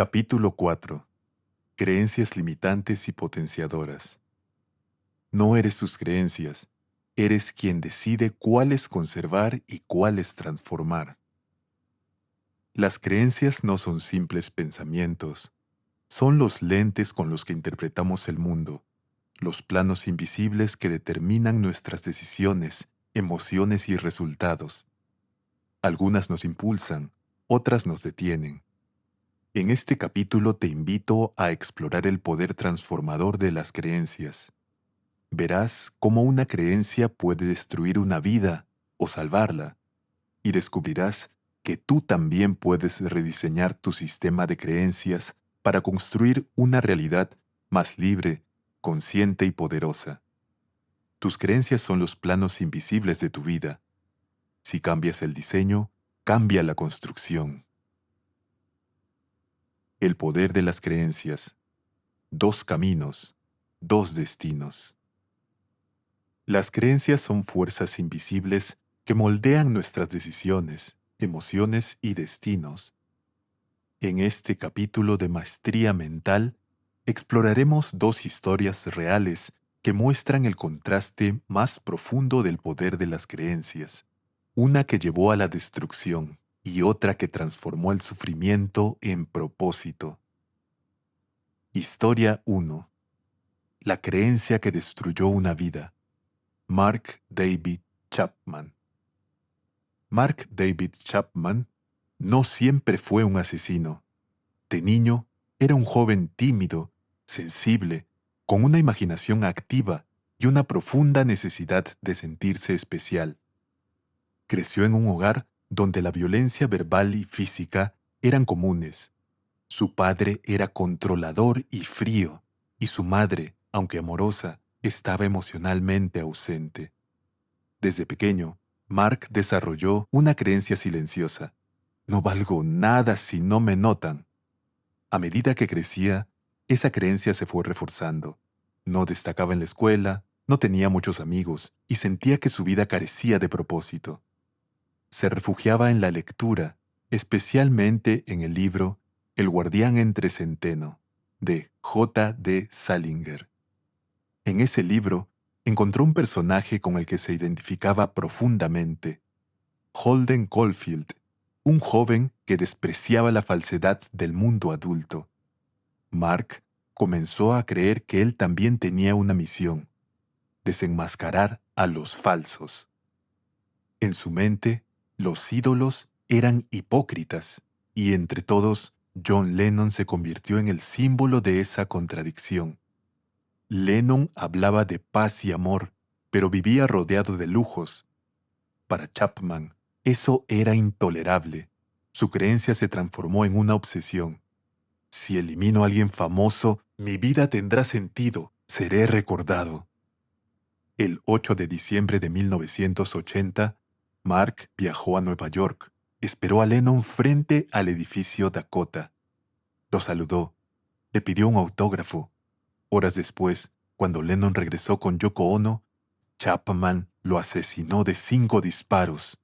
Capítulo 4. Creencias limitantes y potenciadoras. No eres tus creencias, eres quien decide cuáles conservar y cuáles transformar. Las creencias no son simples pensamientos, son los lentes con los que interpretamos el mundo, los planos invisibles que determinan nuestras decisiones, emociones y resultados. Algunas nos impulsan, otras nos detienen. En este capítulo te invito a explorar el poder transformador de las creencias. Verás cómo una creencia puede destruir una vida o salvarla, y descubrirás que tú también puedes rediseñar tu sistema de creencias para construir una realidad más libre, consciente y poderosa. Tus creencias son los planos invisibles de tu vida. Si cambias el diseño, cambia la construcción. El poder de las creencias. Dos caminos, dos destinos. Las creencias son fuerzas invisibles que moldean nuestras decisiones, emociones y destinos. En este capítulo de Maestría Mental, exploraremos dos historias reales que muestran el contraste más profundo del poder de las creencias. Una que llevó a la destrucción y otra que transformó el sufrimiento en propósito. Historia 1. La creencia que destruyó una vida. Mark David Chapman. Mark David Chapman no siempre fue un asesino. De niño, era un joven tímido, sensible, con una imaginación activa y una profunda necesidad de sentirse especial. Creció en un hogar donde la violencia verbal y física eran comunes. Su padre era controlador y frío, y su madre, aunque amorosa, estaba emocionalmente ausente. Desde pequeño, Mark desarrolló una creencia silenciosa. No valgo nada si no me notan. A medida que crecía, esa creencia se fue reforzando. No destacaba en la escuela, no tenía muchos amigos y sentía que su vida carecía de propósito. Se refugiaba en la lectura, especialmente en el libro El guardián entre centeno, de J. D. Salinger. En ese libro, encontró un personaje con el que se identificaba profundamente, Holden Caulfield, un joven que despreciaba la falsedad del mundo adulto. Mark comenzó a creer que él también tenía una misión: desenmascarar a los falsos. En su mente, los ídolos eran hipócritas, y entre todos, John Lennon se convirtió en el símbolo de esa contradicción. Lennon hablaba de paz y amor, pero vivía rodeado de lujos. Para Chapman, eso era intolerable. Su creencia se transformó en una obsesión. Si elimino a alguien famoso, mi vida tendrá sentido, seré recordado. El 8 de diciembre de 1980, Mark viajó a Nueva York. Esperó a Lennon frente al edificio Dakota. Lo saludó. Le pidió un autógrafo. Horas después, cuando Lennon regresó con Yoko Ono, Chapman lo asesinó de 5 disparos.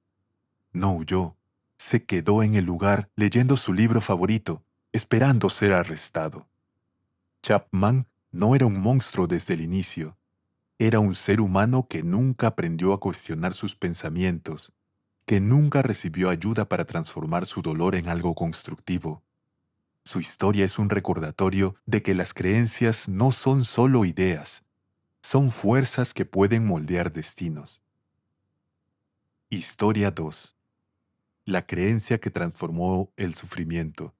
No huyó. Se quedó en el lugar leyendo su libro favorito, esperando ser arrestado. Chapman no era un monstruo desde el inicio. Era un ser humano que nunca aprendió a cuestionar sus pensamientos, que nunca recibió ayuda para transformar su dolor en algo constructivo. Su historia es un recordatorio de que las creencias no son solo ideas, son fuerzas que pueden moldear destinos. Historia 2. La creencia que transformó el sufrimiento.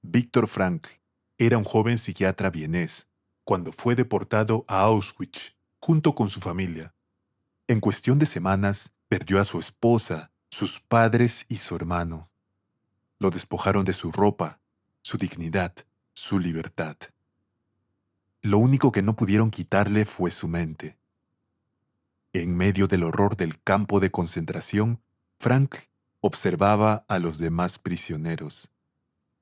Viktor Frankl era un joven psiquiatra vienés cuando fue deportado a Auschwitz junto con su familia. En cuestión de semanas, perdió a su esposa, sus padres y su hermano. Lo despojaron de su ropa, su dignidad, su libertad. Lo único que no pudieron quitarle fue su mente. En medio del horror del campo de concentración, Frankl observaba a los demás prisioneros.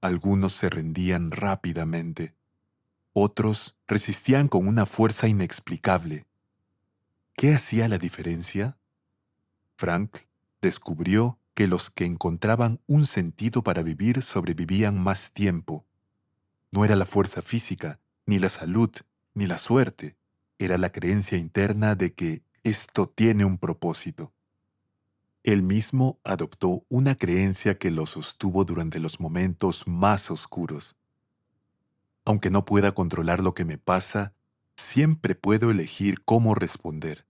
Algunos se rendían rápidamente. Otros resistían con una fuerza inexplicable. ¿Qué hacía la diferencia? Frankl descubrió que los que encontraban un sentido para vivir sobrevivían más tiempo. No era la fuerza física, ni la salud, ni la suerte. Era la creencia interna de que esto tiene un propósito. Él mismo adoptó una creencia que lo sostuvo durante los momentos más oscuros. Aunque no pueda controlar lo que me pasa, siempre puedo elegir cómo responder.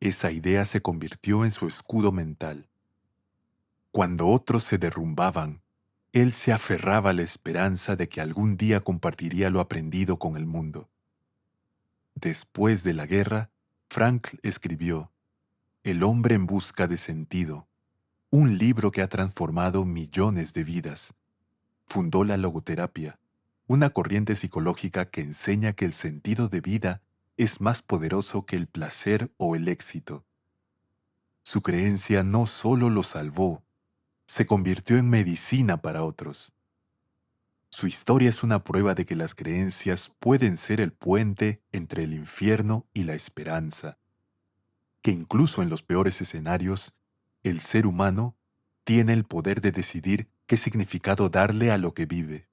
Esa idea se convirtió en su escudo mental. Cuando otros se derrumbaban, él se aferraba a la esperanza de que algún día compartiría lo aprendido con el mundo. Después de la guerra, Frankl escribió El hombre en busca de sentido, un libro que ha transformado millones de vidas. Fundó la logoterapia, una corriente psicológica que enseña que el sentido de vida es más poderoso que el placer o el éxito. Su creencia no solo lo salvó, se convirtió en medicina para otros. Su historia es una prueba de que las creencias pueden ser el puente entre el infierno y la esperanza, que incluso en los peores escenarios, el ser humano tiene el poder de decidir qué significado darle a lo que vive.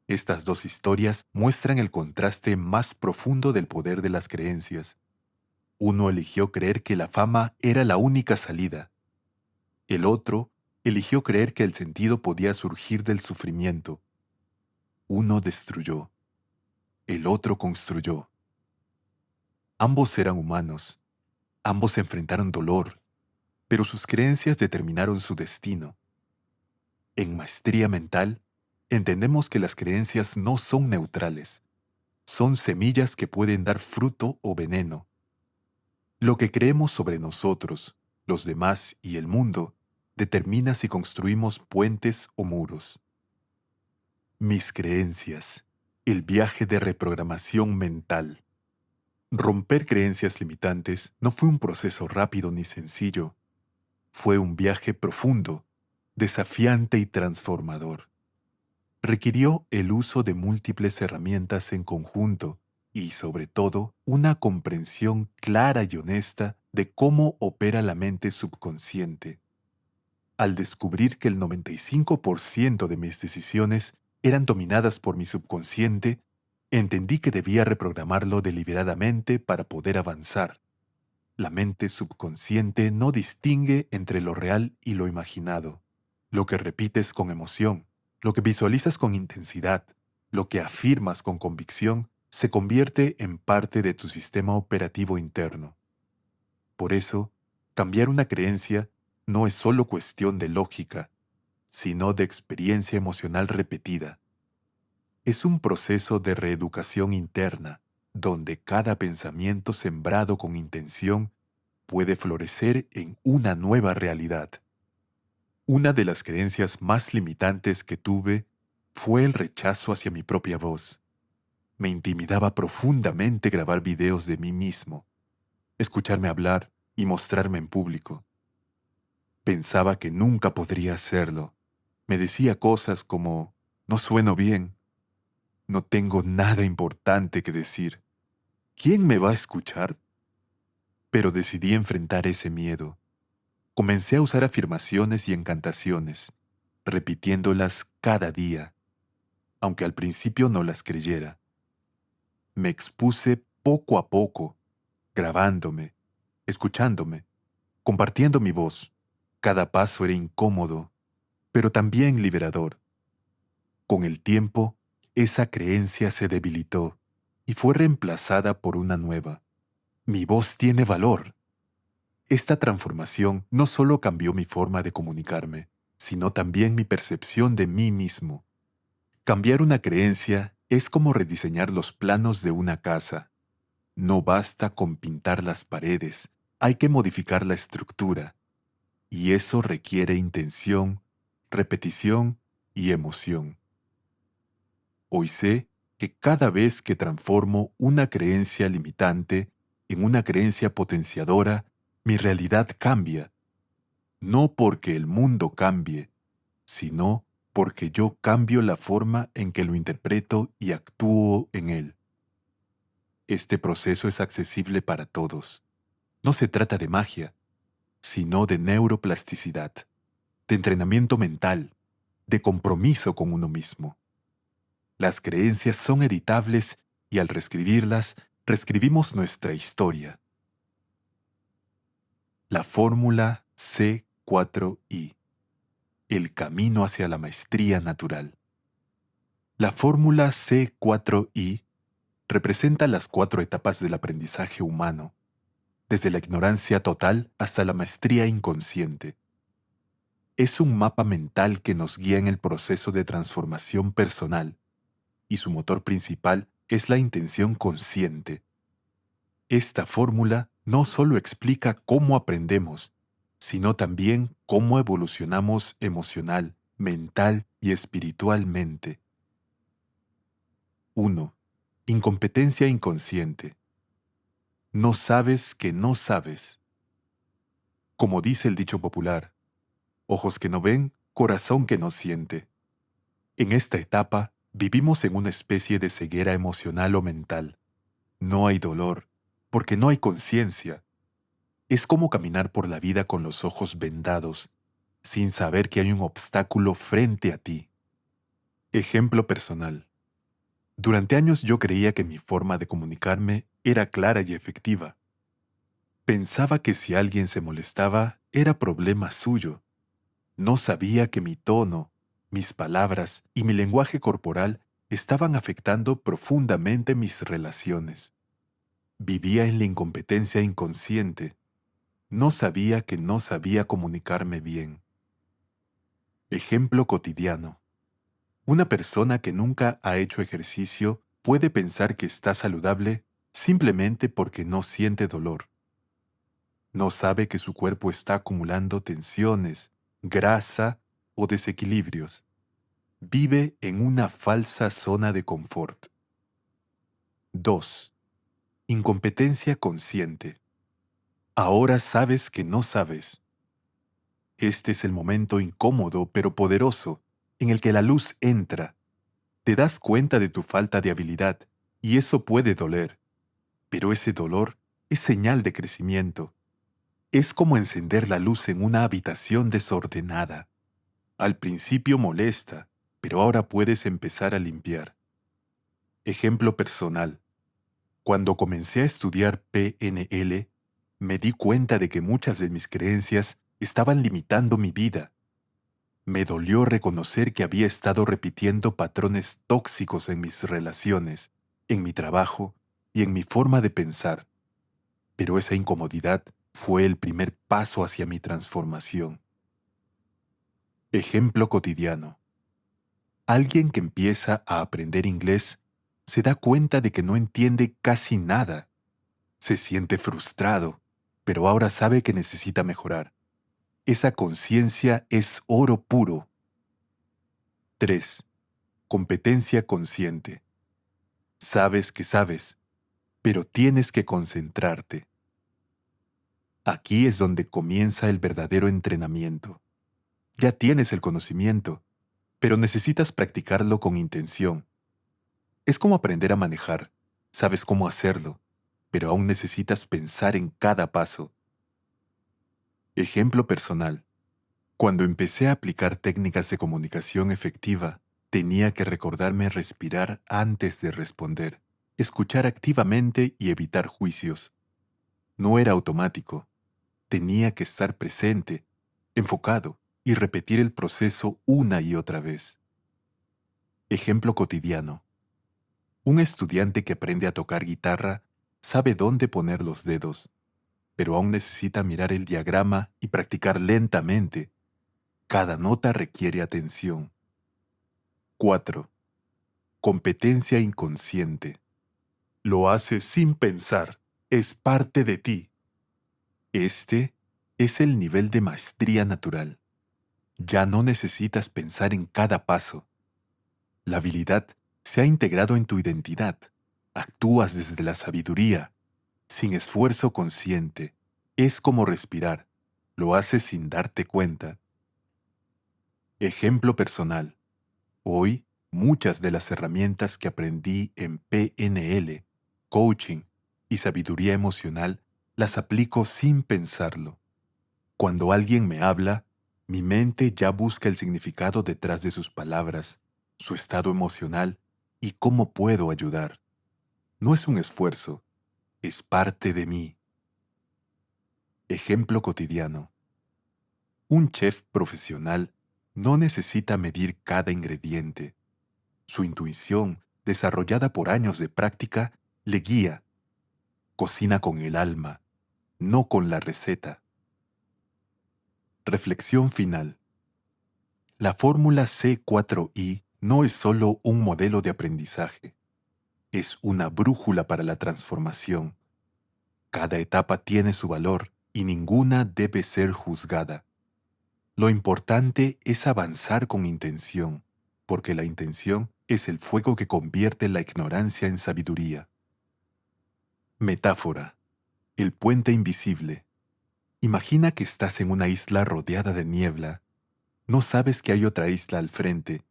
Estas dos historias muestran el contraste más profundo del poder de las creencias. Uno eligió creer que la fama era la única salida. El otro eligió creer que el sentido podía surgir del sufrimiento. Uno destruyó, el otro construyó. Ambos eran humanos, ambos enfrentaron dolor, pero sus creencias determinaron su destino. En Maestría Mental, entendemos que las creencias no son neutrales, son semillas que pueden dar fruto o veneno. Lo que creemos sobre nosotros, los demás y el mundo determina si construimos puentes o muros. Mis creencias, el viaje de reprogramación mental. Romper creencias limitantes no fue un proceso rápido ni sencillo. Fue un viaje profundo, desafiante y transformador. Requirió el uso de múltiples herramientas en conjunto y, sobre todo, una comprensión clara y honesta de cómo opera la mente subconsciente. Al descubrir que el 95% de mis decisiones eran dominadas por mi subconsciente, entendí que debía reprogramarlo deliberadamente para poder avanzar. La mente subconsciente no distingue entre lo real y lo imaginado. Lo que repites con emoción, lo que visualizas con intensidad, lo que afirmas con convicción, se convierte en parte de tu sistema operativo interno. Por eso, cambiar una creencia no es solo cuestión de lógica, sino de experiencia emocional repetida. Es un proceso de reeducación interna, donde cada pensamiento sembrado con intención puede florecer en una nueva realidad. Una de las creencias más limitantes que tuve fue el rechazo hacia mi propia voz. Me intimidaba profundamente grabar videos de mí mismo, escucharme hablar y mostrarme en público. Pensaba que nunca podría hacerlo. Me decía cosas como, no sueno bien, no tengo nada importante que decir. ¿Quién me va a escuchar? Pero decidí enfrentar ese miedo. Comencé a usar afirmaciones y encantaciones, repitiéndolas cada día, aunque al principio no las creyera. Me expuse poco a poco, grabándome, escuchándome, compartiendo mi voz. Cada paso era incómodo, pero también liberador. Con el tiempo, esa creencia se debilitó y fue reemplazada por una nueva. Mi voz tiene valor. Esta transformación no solo cambió mi forma de comunicarme, sino también mi percepción de mí mismo. Cambiar una creencia es como rediseñar los planos de una casa. No basta con pintar las paredes, hay que modificar la estructura. Y eso requiere intención, repetición y emoción. Hoy sé que cada vez que transformo una creencia limitante en una creencia potenciadora, mi realidad cambia. No porque el mundo cambie, sino porque yo cambio la forma en que lo interpreto y actúo en él. Este proceso es accesible para todos. No se trata de magia, sino de neuroplasticidad, de entrenamiento mental, de compromiso con uno mismo. Las creencias son editables y al reescribirlas, reescribimos nuestra historia. La fórmula C4I. El camino hacia la maestría natural. La fórmula C4I representa las 4 etapas del aprendizaje humano, desde la ignorancia total hasta la maestría inconsciente. Es un mapa mental que nos guía en el proceso de transformación personal, y su motor principal es la intención consciente. Esta fórmula no solo explica cómo aprendemos, sino también cómo evolucionamos emocional, mental y espiritualmente. 1. Incompetencia inconsciente. No sabes que no sabes. Como dice el dicho popular, ojos que no ven, corazón que no siente. En esta etapa, vivimos en una especie de ceguera emocional o mental. No hay dolor, porque no hay conciencia. Es como caminar por la vida con los ojos vendados, sin saber que hay un obstáculo frente a ti. Ejemplo personal. Durante años yo creía que mi forma de comunicarme era clara y efectiva. Pensaba que si alguien se molestaba, era problema suyo. No sabía que mi tono, mis palabras y mi lenguaje corporal estaban afectando profundamente mis relaciones. Vivía en la incompetencia inconsciente. No sabía que no sabía comunicarme bien. Ejemplo cotidiano. Una persona que nunca ha hecho ejercicio puede pensar que está saludable simplemente porque no siente dolor. No sabe que su cuerpo está acumulando tensiones, grasa o desequilibrios. Vive en una falsa zona de confort. 2. Incompetencia consciente. Ahora sabes que no sabes. Este es el momento incómodo pero poderoso en el que la luz entra. Te das cuenta de tu falta de habilidad y eso puede doler. Pero ese dolor es señal de crecimiento. Es como encender la luz en una habitación desordenada. Al principio molesta, pero ahora puedes empezar a limpiar. Ejemplo personal. Cuando comencé a estudiar PNL, me di cuenta de que muchas de mis creencias estaban limitando mi vida. Me dolió reconocer que había estado repitiendo patrones tóxicos en mis relaciones, en mi trabajo y en mi forma de pensar. Pero esa incomodidad fue el primer paso hacia mi transformación. Ejemplo cotidiano. Alguien que empieza a aprender inglés se da cuenta de que no entiende casi nada. Se siente frustrado, pero ahora sabe que necesita mejorar. Esa conciencia es oro puro. 3. Competencia consciente. Sabes que sabes, pero tienes que concentrarte. Aquí es donde comienza el verdadero entrenamiento. Ya tienes el conocimiento, pero necesitas practicarlo con intención. Es como aprender a manejar. Sabes cómo hacerlo, pero aún necesitas pensar en cada paso. Ejemplo personal. Cuando empecé a aplicar técnicas de comunicación efectiva, tenía que recordarme respirar antes de responder, escuchar activamente y evitar juicios. No era automático. Tenía que estar presente, enfocado y repetir el proceso una y otra vez. Ejemplo cotidiano. Un estudiante que aprende a tocar guitarra sabe dónde poner los dedos, pero aún necesita mirar el diagrama y practicar lentamente. Cada nota requiere atención. 4. Competencia inconsciente. Lo haces sin pensar. Es parte de ti. Este es el nivel de maestría natural. Ya no necesitas pensar en cada paso. La habilidad se ha integrado en tu identidad. Actúas desde la sabiduría, sin esfuerzo consciente. Es como respirar. Lo haces sin darte cuenta. Ejemplo personal. Hoy, muchas de las herramientas que aprendí en PNL, coaching y sabiduría emocional las aplico sin pensarlo. Cuando alguien me habla, mi mente ya busca el significado detrás de sus palabras, su estado emocional y cómo puedo ayudar. No es un esfuerzo, es parte de mí. Ejemplo cotidiano. Un chef profesional no necesita medir cada ingrediente. Su intuición, desarrollada por años de práctica, le guía. Cocina con el alma, no con la receta. Reflexión final. La fórmula C4I no es solo un modelo de aprendizaje, es una brújula para la transformación. Cada etapa tiene su valor y ninguna debe ser juzgada. Lo importante es avanzar con intención, porque la intención es el fuego que convierte la ignorancia en sabiduría. Metáfora. El puente invisible. Imagina que estás en una isla rodeada de niebla. No sabes que hay otra isla al frente,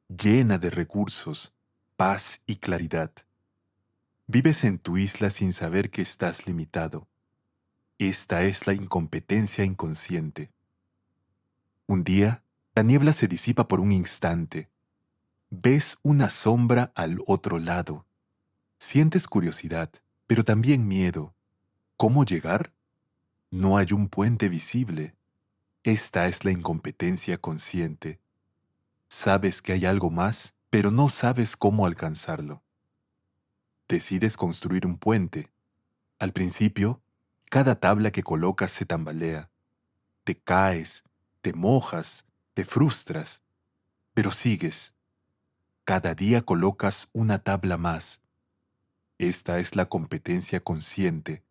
llena de recursos, paz y claridad. Vives en tu isla sin saber que estás limitado. Esta es la incompetencia inconsciente. Un día, la niebla se disipa por un instante. Ves una sombra al otro lado. Sientes curiosidad, pero también miedo. ¿Cómo llegar? No hay un puente visible. Esta es la incompetencia consciente. Sabes que hay algo más, pero no sabes cómo alcanzarlo. Decides construir un puente. Al principio, cada tabla que colocas se tambalea. Te caes, te mojas, te frustras, pero sigues. Cada día colocas una tabla más. Esta es la competencia consciente.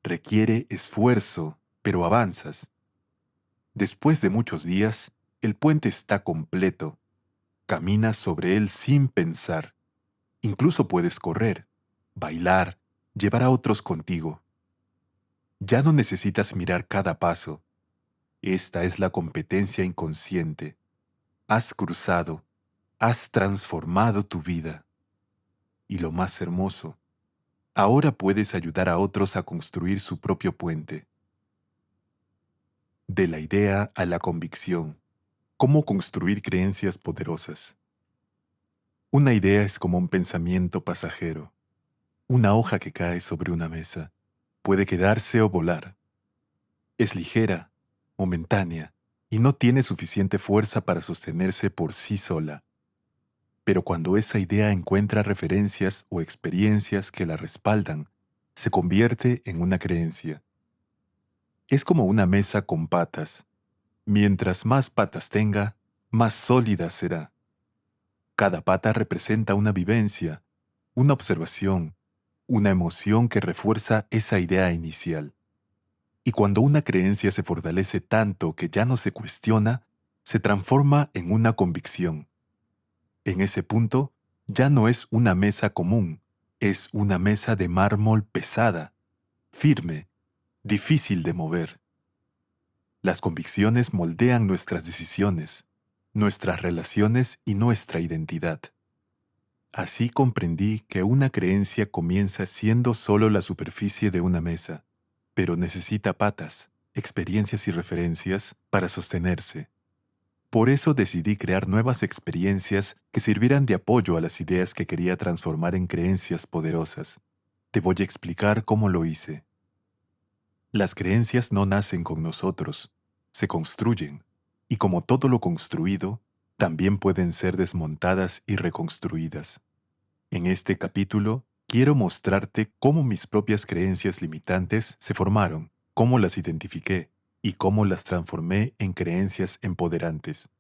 Requiere esfuerzo, pero avanzas. Después de muchos días, el puente está completo. Caminas sobre él sin pensar. Incluso puedes correr, bailar, llevar a otros contigo. Ya no necesitas mirar cada paso. Esta es la competencia inconsciente. Has cruzado, has transformado tu vida. Y lo más hermoso, ahora puedes ayudar a otros a construir su propio puente. De la idea a la convicción. ¿Cómo construir creencias poderosas? Una idea es como un pensamiento pasajero, una hoja que cae sobre una mesa. Puede quedarse o volar. Es ligera, momentánea, y no tiene suficiente fuerza para sostenerse por sí sola. Pero cuando esa idea encuentra referencias o experiencias que la respaldan, se convierte en una creencia. Es como una mesa con patas. Mientras más patas tenga, más sólida será. Cada pata representa una vivencia, una observación, una emoción que refuerza esa idea inicial. Y cuando una creencia se fortalece tanto que ya no se cuestiona, se transforma en una convicción. En ese punto, ya no es una mesa común, es una mesa de mármol pesada, firme, difícil de mover. Las convicciones moldean nuestras decisiones, nuestras relaciones y nuestra identidad. Así comprendí que una creencia comienza siendo solo la superficie de una mesa, pero necesita patas, experiencias y referencias para sostenerse. Por eso decidí crear nuevas experiencias que sirvieran de apoyo a las ideas que quería transformar en creencias poderosas. Te voy a explicar cómo lo hice. Las creencias no nacen con nosotros, se construyen, y como todo lo construido, también pueden ser desmontadas y reconstruidas. En este capítulo, quiero mostrarte cómo mis propias creencias limitantes se formaron, cómo las identifiqué y cómo las transformé en creencias empoderantes.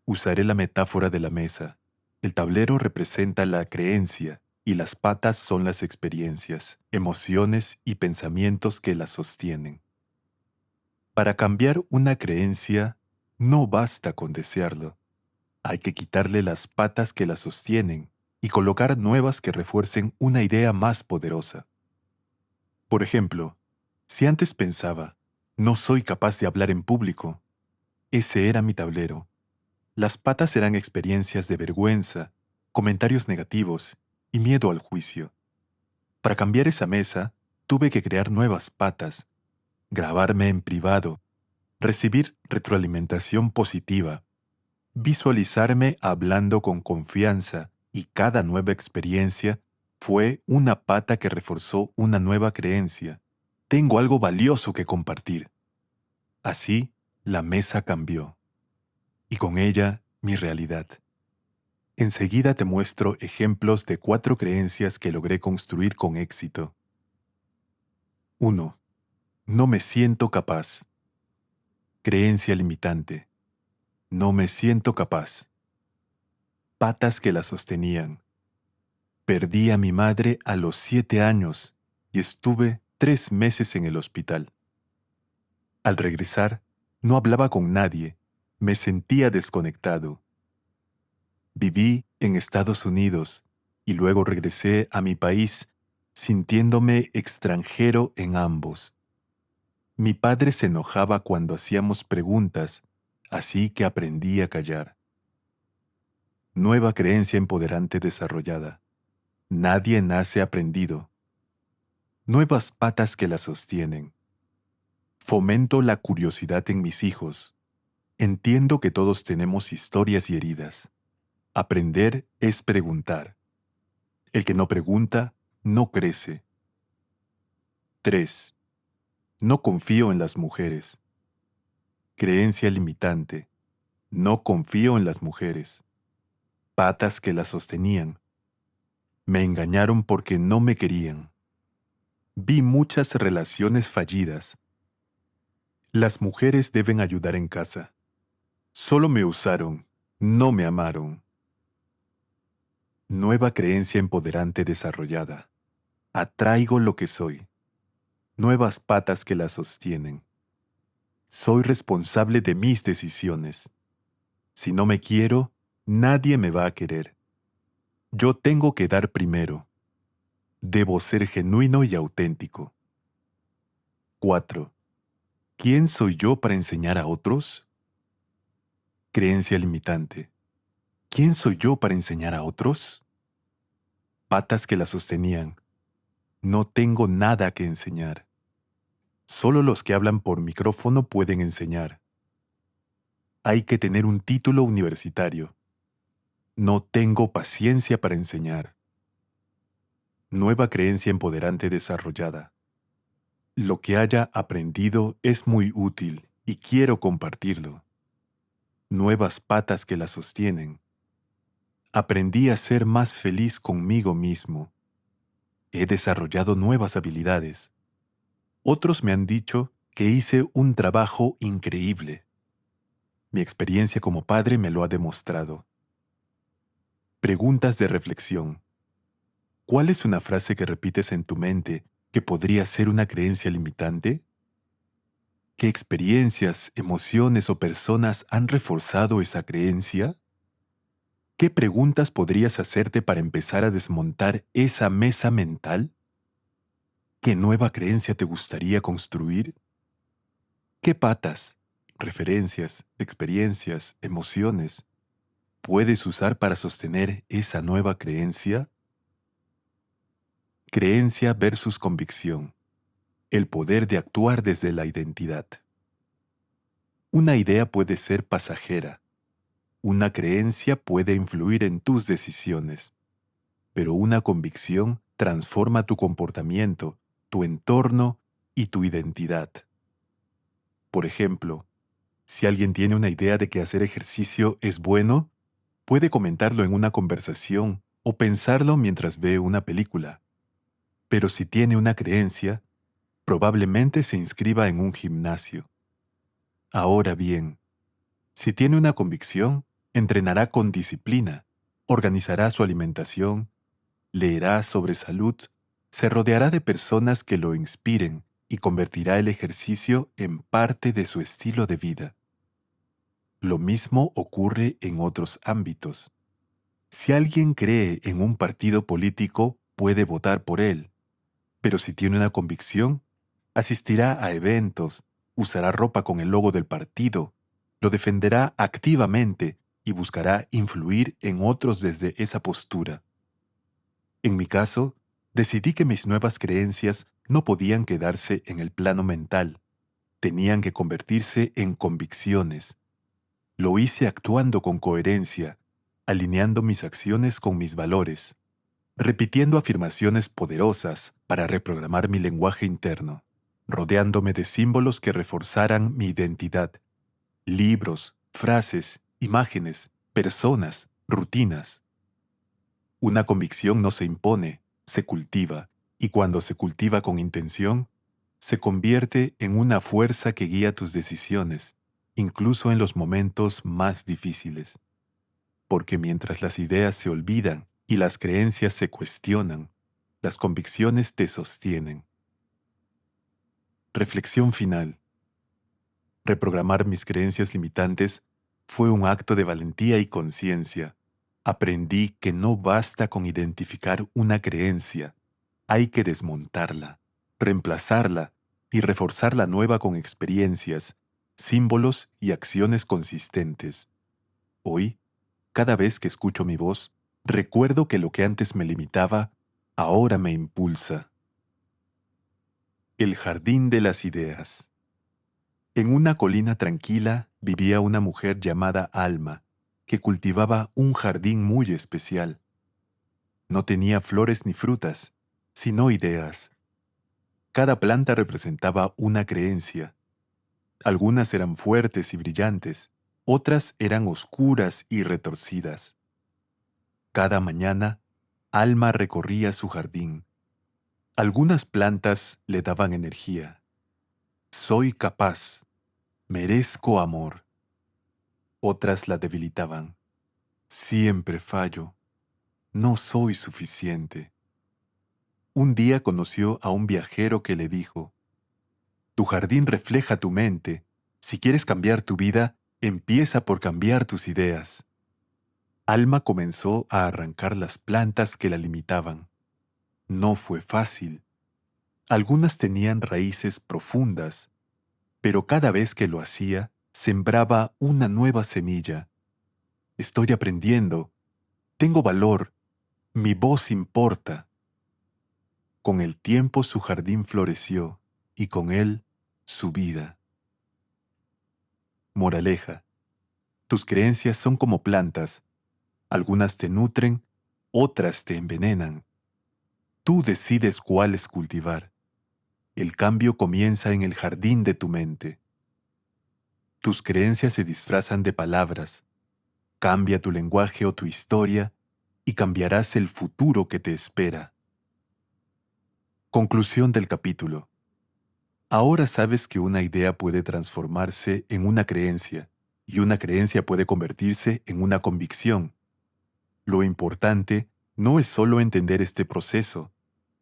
Usaré la metáfora de la mesa. El tablero representa la creencia y las patas son las experiencias, emociones y pensamientos que la sostienen. Para cambiar una creencia, no basta con desearlo. Hay que quitarle las patas que la sostienen y colocar nuevas que refuercen una idea más poderosa. Por ejemplo, si antes pensaba, no soy capaz de hablar en público, ese era mi tablero. Las patas eran experiencias de vergüenza, comentarios negativos y miedo al juicio. Para cambiar esa mesa, tuve que crear nuevas patas, grabarme en privado, recibir retroalimentación positiva, visualizarme hablando con confianza y cada nueva experiencia fue una pata que reforzó una nueva creencia. Tengo algo valioso que compartir. Así, la mesa cambió. Y con ella, mi realidad. Enseguida te muestro ejemplos de 4 creencias que logré construir con éxito. 1. No me siento capaz. Creencia limitante. No me siento capaz. Patas que la sostenían. Perdí a mi madre a los 7 años y estuve 3 meses en el hospital. Al regresar, no hablaba con nadie, me sentía desconectado. Viví en Estados Unidos y luego regresé a mi país, sintiéndome extranjero en ambos. Mi padre se enojaba cuando hacíamos preguntas, así que aprendí a callar. Nueva creencia empoderante desarrollada. Nadie nace aprendido. Nuevas patas que la sostienen. Fomento la curiosidad en mis hijos. Entiendo que todos tenemos historias y heridas. Aprender es preguntar. El que no pregunta, no crece. 3. No confío en las mujeres. Creencia limitante. No confío en las mujeres. Patas que las sostenían. Me engañaron porque no me querían. Vi muchas relaciones fallidas. Las mujeres deben ayudar en casa. Solo me usaron, no me amaron. Nueva creencia empoderante desarrollada. Atraigo lo que soy. Nuevas patas que la sostienen. Soy responsable de mis decisiones. Si no me quiero, nadie me va a querer. Yo tengo que dar primero. Debo ser genuino y auténtico. 4. ¿Quién soy yo para enseñar a otros? Creencia limitante. ¿Quién soy yo para enseñar a otros? Patas que la sostenían. No tengo nada que enseñar. Solo los que hablan por micrófono pueden enseñar. Hay que tener un título universitario. No tengo paciencia para enseñar. Nueva creencia empoderante desarrollada. Lo que haya aprendido es muy útil y quiero compartirlo. Nuevas patas que la sostienen. Aprendí a ser más feliz conmigo mismo. He desarrollado nuevas habilidades. Otros me han dicho que hice un trabajo increíble. Mi experiencia como padre me lo ha demostrado. Preguntas de reflexión. ¿Cuál es una frase que repites en tu mente que podría ser una creencia limitante? ¿Qué experiencias, emociones o personas han reforzado esa creencia? ¿Qué preguntas podrías hacerte para empezar a desmontar esa mesa mental? ¿Qué nueva creencia te gustaría construir? ¿Qué patas, referencias, experiencias, emociones puedes usar para sostener esa nueva creencia? Creencia versus convicción. El poder de actuar desde la identidad. Una idea puede ser pasajera. Una creencia puede influir en tus decisiones. Pero una convicción transforma tu comportamiento, tu entorno y tu identidad. Por ejemplo, si alguien tiene una idea de que hacer ejercicio es bueno, puede comentarlo en una conversación o pensarlo mientras ve una película. Pero si tiene una creencia, probablemente se inscriba en un gimnasio. Ahora bien, si tiene una convicción, entrenará con disciplina, organizará su alimentación, leerá sobre salud, se rodeará de personas que lo inspiren y convertirá el ejercicio en parte de su estilo de vida. Lo mismo ocurre en otros ámbitos. Si alguien cree en un partido político, puede votar por él, pero si tiene una convicción, asistirá a eventos, usará ropa con el logo del partido, lo defenderá activamente y buscará influir en otros desde esa postura. En mi caso, decidí que mis nuevas creencias no podían quedarse en el plano mental. tenían que convertirse en convicciones. Lo hice actuando con coherencia, alineando mis acciones con mis valores, repitiendo afirmaciones poderosas para reprogramar mi lenguaje interno, rodeándome de símbolos que reforzaran mi identidad, libros, frases, imágenes, personas, rutinas. Una convicción no se impone, se cultiva, y cuando se cultiva con intención, se convierte en una fuerza que guía tus decisiones, incluso en los momentos más difíciles. Porque mientras las ideas se olvidan y las creencias se cuestionan, las convicciones te sostienen. Reflexión final. Reprogramar mis creencias limitantes fue un acto de valentía y conciencia. Aprendí que no basta con identificar una creencia, hay que desmontarla, reemplazarla y reforzar la nueva con experiencias, símbolos y acciones consistentes. Hoy, cada vez que escucho mi voz, recuerdo que lo que antes me limitaba, ahora me impulsa. El jardín de las ideas. En una colina tranquila vivía una mujer llamada Alma, que cultivaba un jardín muy especial. No tenía flores ni frutas, sino ideas. Cada planta representaba una creencia. Algunas eran fuertes y brillantes, otras eran oscuras y retorcidas. Cada mañana, Alma recorría su jardín. Algunas plantas le daban energía. Soy capaz, merezco amor. Otras la debilitaban. Siempre fallo, no soy suficiente. Un día conoció a un viajero que le dijo: tu jardín refleja tu mente. Si quieres cambiar tu vida, empieza por cambiar tus ideas. Alma comenzó a arrancar las plantas que la limitaban. No fue fácil. Algunas tenían raíces profundas, pero cada vez que lo hacía, sembraba una nueva semilla. Estoy aprendiendo. Tengo valor. Mi voz importa. Con el tiempo su jardín floreció, y con él su vida. Moraleja: tus creencias son como plantas. Algunas te nutren, otras te envenenan. Tú decides cuáles cultivar. El cambio comienza en el jardín de tu mente. Tus creencias se disfrazan de palabras. Cambia tu lenguaje o tu historia y cambiarás el futuro que te espera. Conclusión del capítulo. Ahora sabes que una idea puede transformarse en una creencia y una creencia puede convertirse en una convicción. Lo importante no es solo entender este proceso,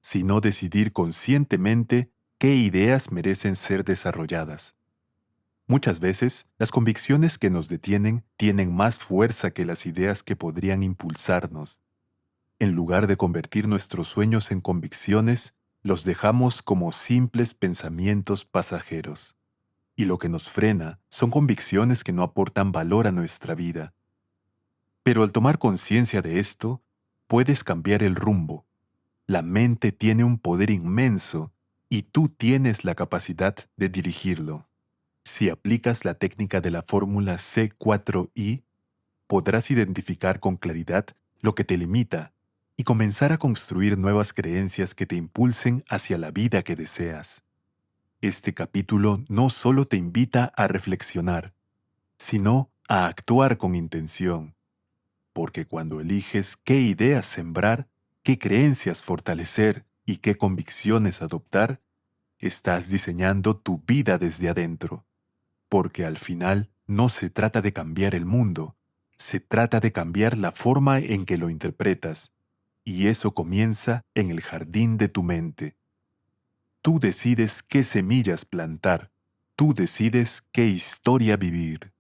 sino decidir conscientemente qué ideas merecen ser desarrolladas. Muchas veces, las convicciones que nos detienen tienen más fuerza que las ideas que podrían impulsarnos. En lugar de convertir nuestros sueños en convicciones, los dejamos como simples pensamientos pasajeros. Y lo que nos frena son convicciones que no aportan valor a nuestra vida. Pero al tomar conciencia de esto, puedes cambiar el rumbo. La mente tiene un poder inmenso y tú tienes la capacidad de dirigirlo. Si aplicas la técnica de la fórmula C4I, podrás identificar con claridad lo que te limita y comenzar a construir nuevas creencias que te impulsen hacia la vida que deseas. Este capítulo no solo te invita a reflexionar, sino a actuar con intención, porque cuando eliges qué ideas sembrar, qué creencias fortalecer y qué convicciones adoptar, estás diseñando tu vida desde adentro, porque al final no se trata de cambiar el mundo, se trata de cambiar la forma en que lo interpretas, y eso comienza en el jardín de tu mente. Tú decides qué semillas plantar, tú decides qué historia vivir.